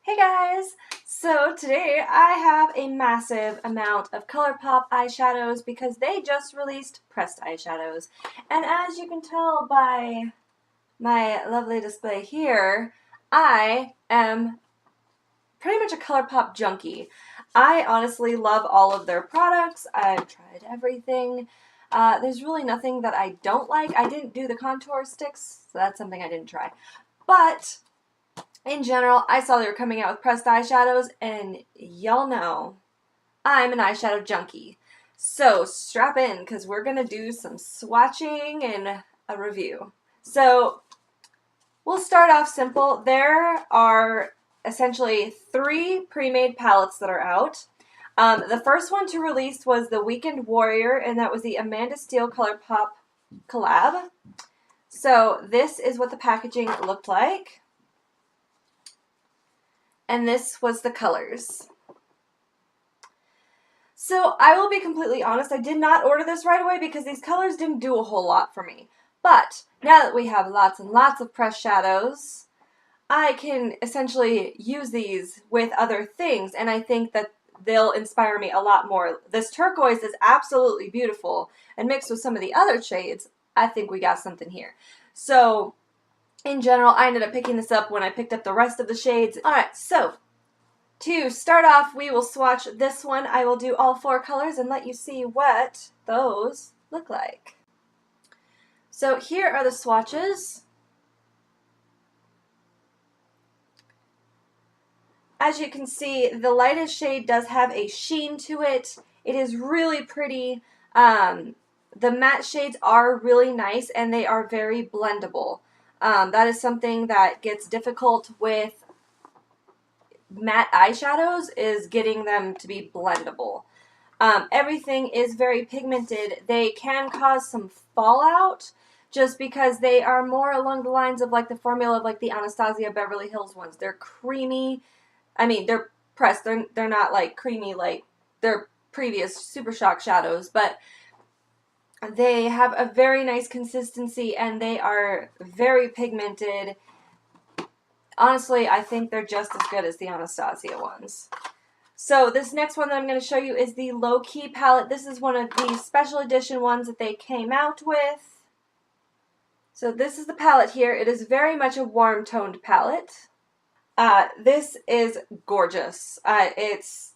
Hey guys! So today I have a massive amount of ColourPop eyeshadows because they just released pressed eyeshadows. And as you can tell by my lovely display here, I am pretty much a ColourPop junkie. I honestly love all of their products. I've tried everything. There's really nothing that I don't like. I didn't do the contour sticks, so that's something I didn't try. But in general, I saw they were coming out with pressed eyeshadows, and y'all know I'm an eyeshadow junkie. So strap in, because we're going to do some swatching and a review. So we'll start off simple. There are essentially 3 pre-made palettes that are out. The first one to release was the Weekend Warrior, and that was the Amanda Steele ColourPop collab. So this is what the packaging looked like. And this was the colors. So I will be completely honest, I did not order this right away because these colors didn't do a whole lot for me. But now that we have lots and lots of pressed shadows, I can essentially use these with other things, and I think that they'll inspire me a lot more. This turquoise is absolutely beautiful, and mixed with some of the other shades, I think we got something here. So in general, I ended up picking this up when I picked up the rest of the shades. Alright, so to start off, we will swatch this one. I will do all 4 colors and let you see what those look like. So here are the swatches. As you can see, the lightest shade does have a sheen to it. It is really pretty. The matte shades are really nice and they are very blendable. That is something that gets difficult with matte eyeshadows, is getting them to be blendable. Everything is very pigmented. They can cause some fallout just because they are more along the lines of like the formula of like the Anastasia Beverly Hills ones. They're creamy. I mean, they're pressed. They're not like creamy like their previous Super Shock shadows, but they have a very nice consistency and they are very pigmented. Honestly, I think they're just as good as the Anastasia ones. So this next one that I'm going to show you is the Low Key palette. This is one of the special edition ones that they came out with. So this is the palette here. It is very much a warm toned palette. This is gorgeous. It's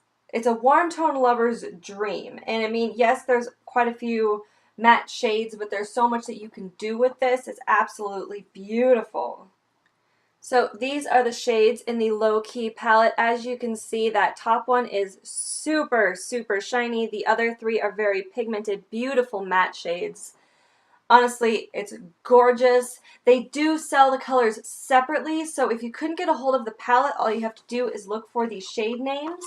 a warm tone lover's dream. And I mean, yes, there's quite a few matte shades, but there's so much that you can do with this. It's absolutely beautiful. So these are the shades in the Low Key palette. As you can see, that top one is super, super shiny. The other 3 are very pigmented, beautiful matte shades. Honestly, it's gorgeous. They do sell the colors separately, so if you couldn't get a hold of the palette, all you have to do is look for the shade names.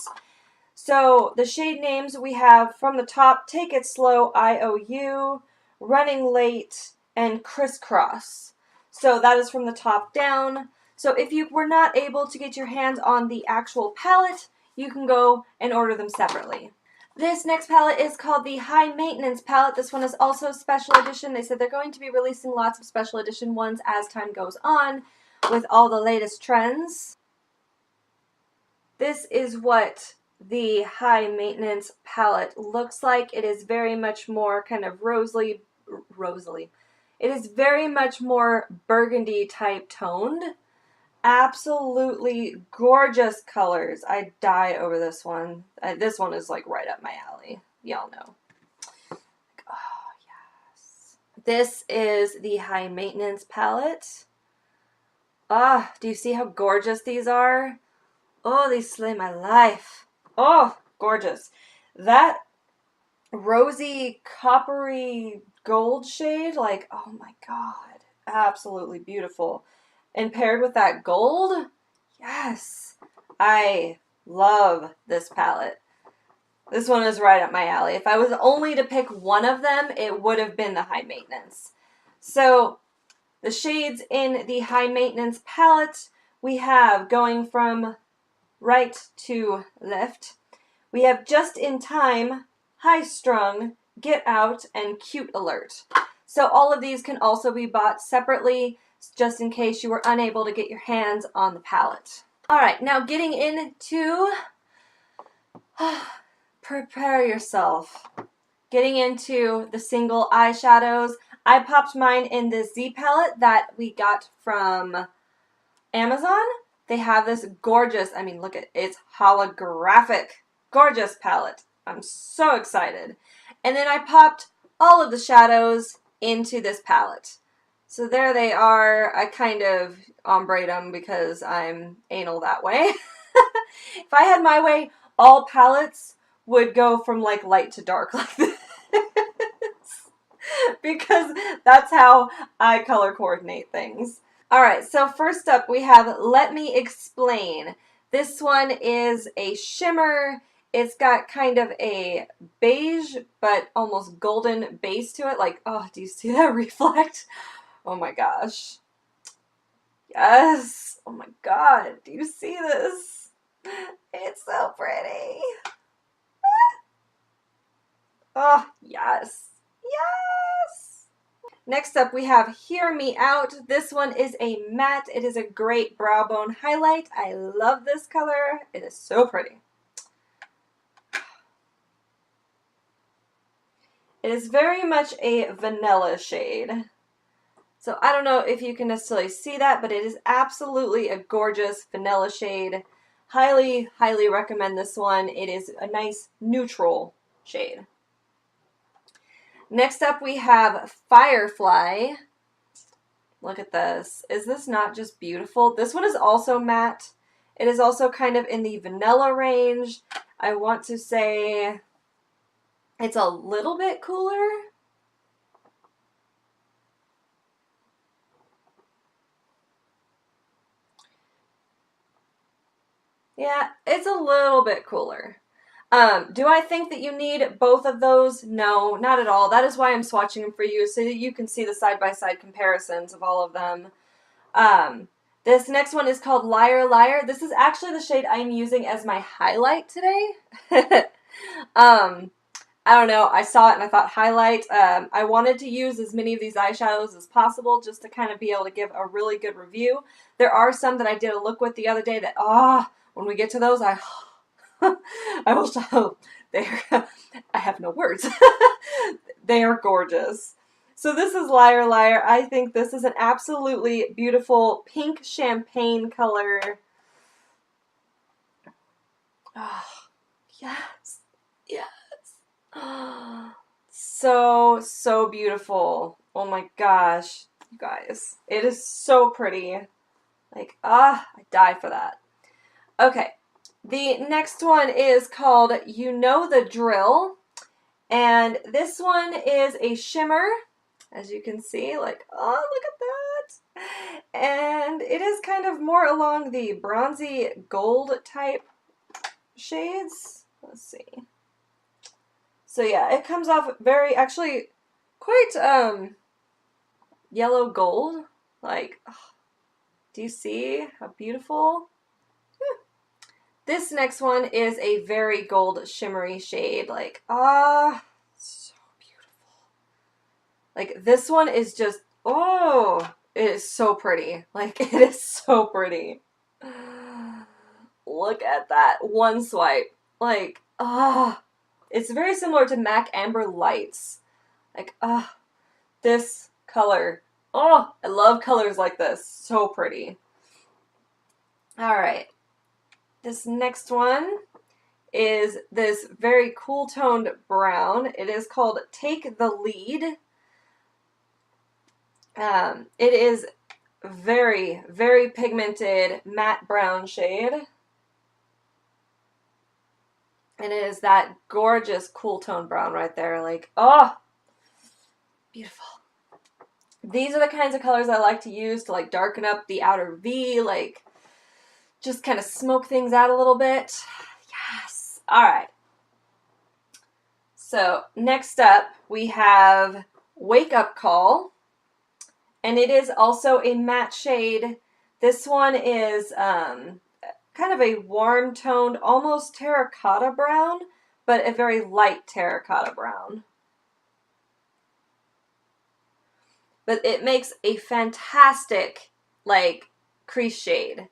So the shade names we have from the top, Take It Slow, IOU, Running Late, and Crisscross. So that is from the top down. So if you were not able to get your hands on the actual palette, you can go and order them separately. This next palette is called the High Maintenance palette. This one is also special edition. They said they're going to be releasing lots of special edition ones as time goes on with all the latest trends. This is what the High Maintenance palette looks like. It is very much more kind of rosily. It is very much more burgundy type toned. Absolutely gorgeous colors. I die over this one. This one is like right up my alley. Y'all know. Oh, yes. This is the High Maintenance palette. Ah, do you see how gorgeous these are? Oh, these slay my life. Oh, gorgeous. That rosy, coppery gold shade, like, oh my god. Absolutely beautiful. And paired with that gold, yes, I love this palette. This one is right up my alley. If I was only to pick one of them, it would have been the High Maintenance. So the shades in the High Maintenance palette, we have going from right to left. We have Just in Time, High Strung, Get Out, and Cute Alert. So all of these can also be bought separately, just in case you were unable to get your hands on the palette. All right, now getting into, prepare yourself. Getting into the single eyeshadows. I popped mine in this Z palette that we got from Amazon. They have this gorgeous, I mean, look at it's holographic, gorgeous palette. I'm so excited. And then I popped all of the shadows into this palette. So there they are. I kind of ombre them because I'm anal that way. If I had my way, all palettes would go from like light to dark like this. Because that's how I color coordinate things. Alright, so first up we have Let Me Explain. This one is a shimmer. It's got kind of a beige but almost golden base to it. Like, oh, do you see that reflect? Oh my gosh. Yes. Oh my god. Do you see this? It's so pretty. Oh, yes. Yes. Next up, we have Hear Me Out. This one is a matte. It is a great brow bone highlight. I love this color. It is so pretty. It is very much a vanilla shade. So I don't know if you can necessarily see that, but it is absolutely a gorgeous vanilla shade. Highly, highly recommend this one. It is a nice neutral shade. Next up we have Firefly. Look at this. Is this not just beautiful? This one is also matte. It is also kind of in the vanilla range. I want to say it's a little bit cooler. Yeah, it's a little bit cooler. Do I think that you need both of those? No, not at all. That is why I'm swatching them for you, so that you can see the side-by-side comparisons of all of them. This next one is called Liar Liar. This is actually the shade I'm using as my highlight today. I don't know. I saw it and I thought highlight. I wanted to use as many of these eyeshadows as possible just to kind of be able to give a really good review. There are some that I did a look with the other day that, when we get to those, I will show. I have no words. They are gorgeous. So this is Liar Liar. I think this is an absolutely beautiful pink champagne color. Oh, yes. Yes. So, so beautiful. Oh my gosh, you guys. It is so pretty. Like, I die for that. Okay, the next one is called You Know the Drill. And this one is a shimmer, as you can see. Like, oh, look at that. And it is kind of more along the bronzy gold type shades. Let's see. So yeah, it comes off very, actually, quite yellow gold. Like, do you see how beautiful? This next one is a very gold shimmery shade. Like, so beautiful. Like, this one is just, oh, it is so pretty. Like, it is so pretty. Look at that one swipe. Like, it's very similar to MAC Amber Lights. Like, this color. Oh, I love colors like this. So pretty. Alright. This next one is this very cool toned brown. It is called Take the Lead. It is very, very pigmented matte brown shade. And it is that gorgeous cool tone brown right there. Like, oh, beautiful. These are the kinds of colors I like to use to like darken up the outer V, like just kind of smoke things out a little bit. Yes. All right. So next up we have Wake Up Call. And it is also a matte shade. This one is kind of a warm toned, almost terracotta brown, but a very light terracotta brown. But it makes a fantastic, like, crease shade.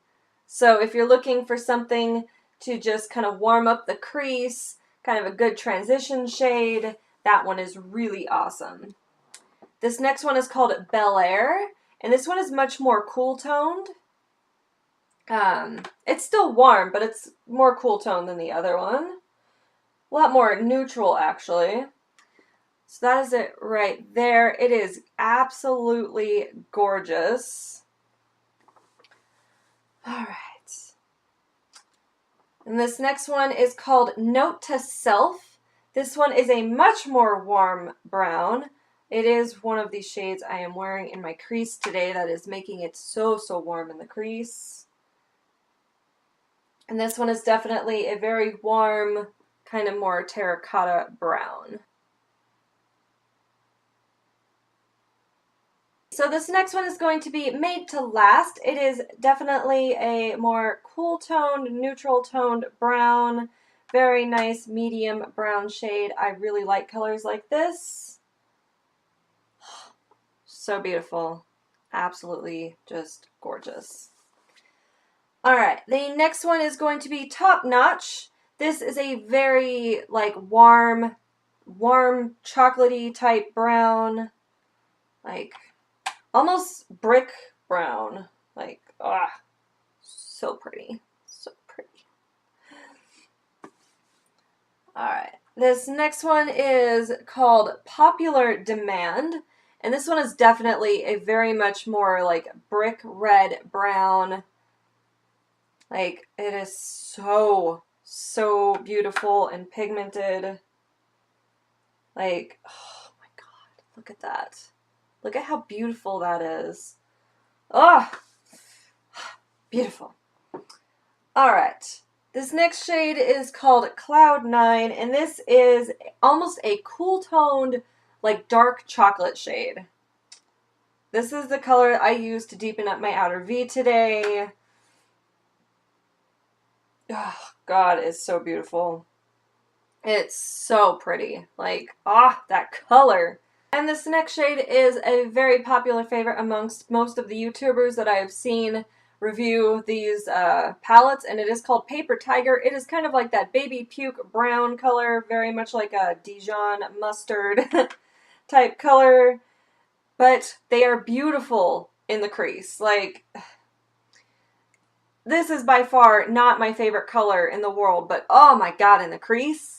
So if you're looking for something to just kind of warm up the crease, kind of a good transition shade, that one is really awesome. This next one is called Bel Air, and this one is much more cool toned. It's still warm, but it's more cool toned than the other one. A lot more neutral, actually. So that is it right there. It is absolutely gorgeous. All right. And this next one is called Note to Self. This one is a much more warm brown. It is one of these shades I am wearing in my crease today that is making it so warm in the crease. And this one is definitely a very warm, kind of more terracotta brown. So this next one is going to be Made to Last. It is definitely a more cool toned, neutral toned brown. Very nice medium brown shade. I really like colors like this. So beautiful. Absolutely just gorgeous. Alright, the next one is going to be Top Notch. This is a very like warm chocolatey type brown. Like almost brick brown. Like, so pretty. So pretty. Alright, this next one is called Popular Demand. And this one is definitely a very much more like brick red brown. Like, it is so beautiful and pigmented. Like, oh my god, look at that. Look at how beautiful that is. Oh, beautiful. All right. This next shade is called Cloud 9, and this is almost a cool-toned, like, dark chocolate shade. This is the color I used to deepen up my outer V today. Oh, God, it's so beautiful. It's so pretty. Like, that color. And this next shade is a very popular favorite amongst most of the YouTubers that I have seen review these palettes, and it is called Paper Tiger. It is kind of like that baby puke brown color, very much like a Dijon mustard type color, but they are beautiful in the crease. Like, this is by far not my favorite color in the world, but oh my god, in the crease,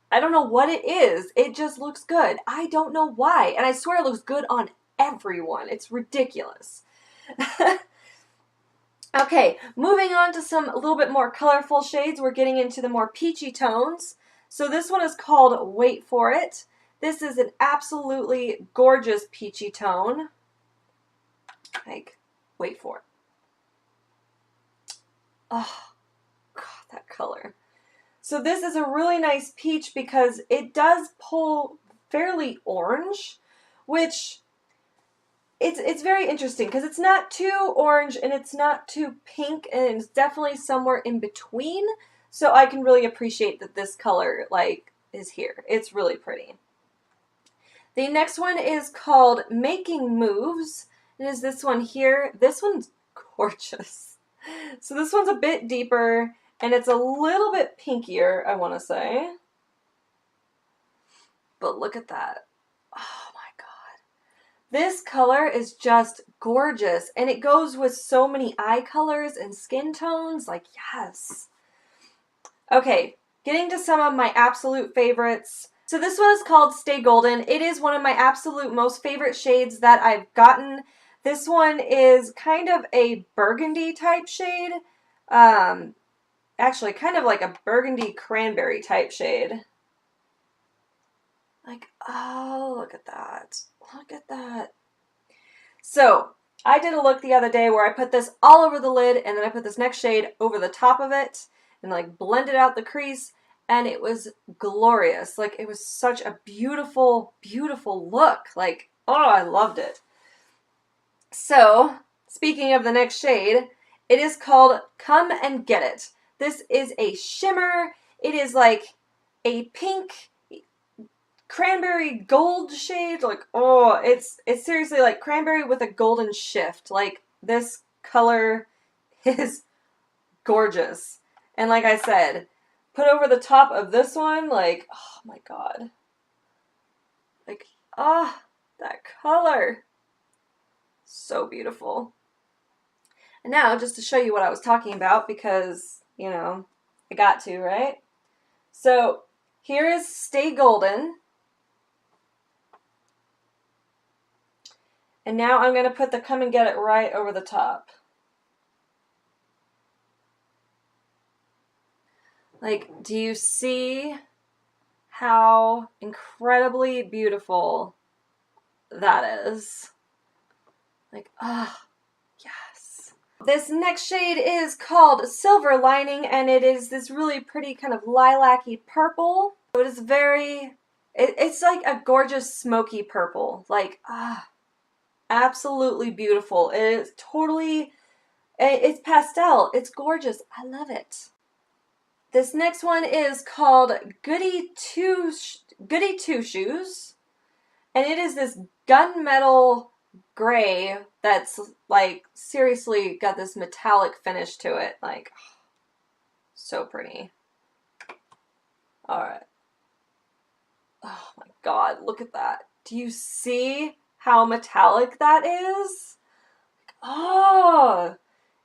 I don't know what it is. It just looks good. I don't know why. And I swear it looks good on everyone. It's ridiculous. Okay, moving on to some a little bit more colorful shades. We're getting into the more peachy tones. So this one is called Wait For It. This is an absolutely gorgeous peachy tone. Like, wait for it. Oh, God, that color. So this is a really nice peach because it does pull fairly orange, which it's very interesting because it's not too orange and it's not too pink, and it's definitely somewhere in between. So I can really appreciate that this color like is here. It's really pretty. The next one is called Making Moves. It is this one here. This one's gorgeous. So this one's a bit deeper, and it's a little bit pinkier, I want to say. But look at that. Oh my god. This color is just gorgeous, and it goes with so many eye colors and skin tones. Like, yes. Okay, getting to some of my absolute favorites. So this one is called Stay Golden. It is one of my absolute most favorite shades that I've gotten. This one is kind of a burgundy type shade. Actually, kind of like a burgundy cranberry type shade. Like, oh, look at that. Look at that. So, I did a look the other day where I put this all over the lid, and then I put this next shade over the top of it, and like blended out the crease, and it was glorious. Like, it was such a beautiful, beautiful look. Like, oh, I loved it. So, speaking of the next shade, it is called Come and Get It. This is a shimmer. It is like a pink cranberry gold shade. Like, oh, it's seriously like cranberry with a golden shift. Like, this color is gorgeous. And like I said, put over the top of this one, like, oh my god. Like, ah, that color. So beautiful. And now, just to show you what I was talking about, because, you know, I got to, right? So, here is Stay Golden. And now I'm going to put the Come and Get It right over the top. Like, do you see how incredibly beautiful that is? Like, ah, yes. This next shade is called Silver Lining, and it is this really pretty kind of lilac-y purple. So it is very, it's like a gorgeous smoky purple. Like, ah, absolutely beautiful. It is totally, it's pastel. It's gorgeous. I love it. This next one is called Goody Two Shoes, and it is this gunmetal gray that's like seriously got this metallic finish to it. Like, so pretty. All right. Oh my god, look at that. Do you see how metallic that is? Oh,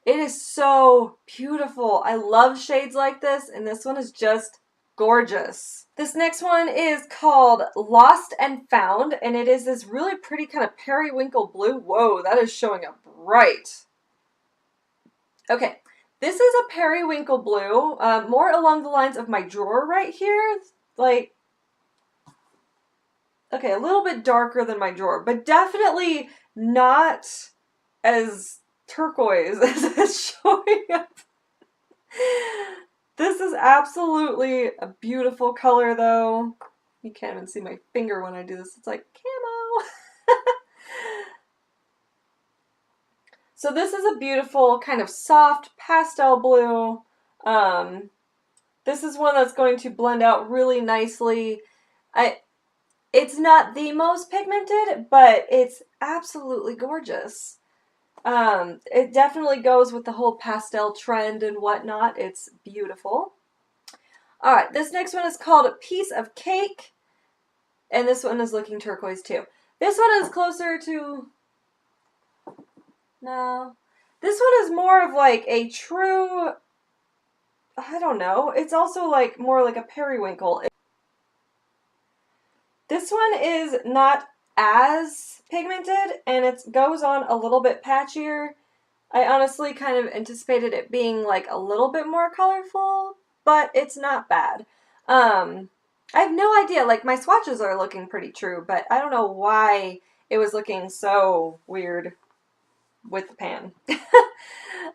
it is so beautiful. I love shades like this, and this one is just gorgeous. This next one is called Lost and Found, and it is this really pretty kind of periwinkle blue. Whoa, that is showing up bright. Okay, this is a periwinkle blue, more along the lines of my drawer right here. Like, okay, a little bit darker than my drawer, but definitely not as turquoise as it's showing up. This is absolutely a beautiful color, though. You can't even see my finger when I do this. It's like camo. So this is a beautiful kind of soft pastel blue. This is one that's going to blend out really nicely. It's not the most pigmented, but it's absolutely gorgeous. It definitely goes with the whole pastel trend and whatnot. It's beautiful. All right, this next one is called A Piece of Cake, and this one is looking turquoise too. This one is closer to, no, this one is more of like a true, I don't know, it's also like more like a periwinkle. This one is not as pigmented, and it goes on a little bit patchier. I honestly kind of anticipated it being like a little bit more colorful, but it's not bad. I have no idea, like my swatches are looking pretty true, but I don't know why it was looking so weird with the pan.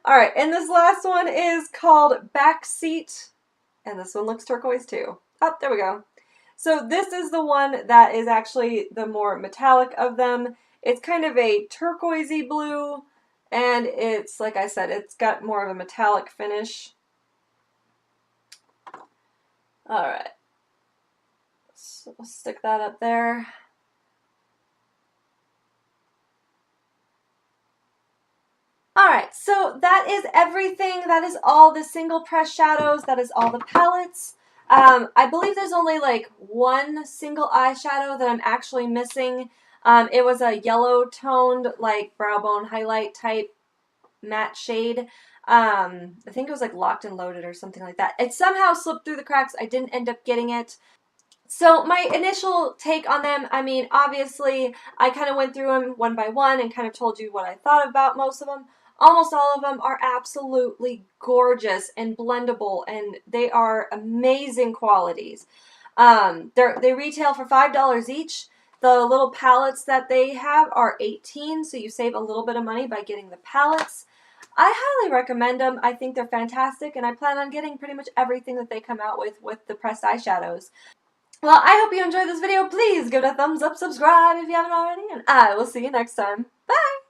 Alright, and this last one is called Backseat, and this one looks turquoise too. Oh, there we go. So this is the one that is actually the more metallic of them. It's kind of a turquoisey blue, and it's, like I said, it's got more of a metallic finish. Alright, so we'll stick that up there. Alright, so that is everything. That is all the single press shadows. That is all the palettes. I believe there's only like one single eyeshadow that I'm actually missing. It was a yellow toned, like brow bone highlight type matte shade. I think it was like Locked and Loaded or something like that. It somehow slipped through the cracks. I didn't end up getting it. So my initial take on them, I mean, obviously I kind of went through them one by one and kind of told you what I thought about most of them. Almost all of them are absolutely gorgeous and blendable, and they are amazing qualities. They retail for $5 each. The little palettes that they have are $18, so you save a little bit of money by getting the palettes. I highly recommend them. I think they're fantastic, and I plan on getting pretty much everything that they come out with the pressed eyeshadows. Well, I hope you enjoyed this video. Please give it a thumbs up, subscribe if you haven't already, and I will see you next time. Bye!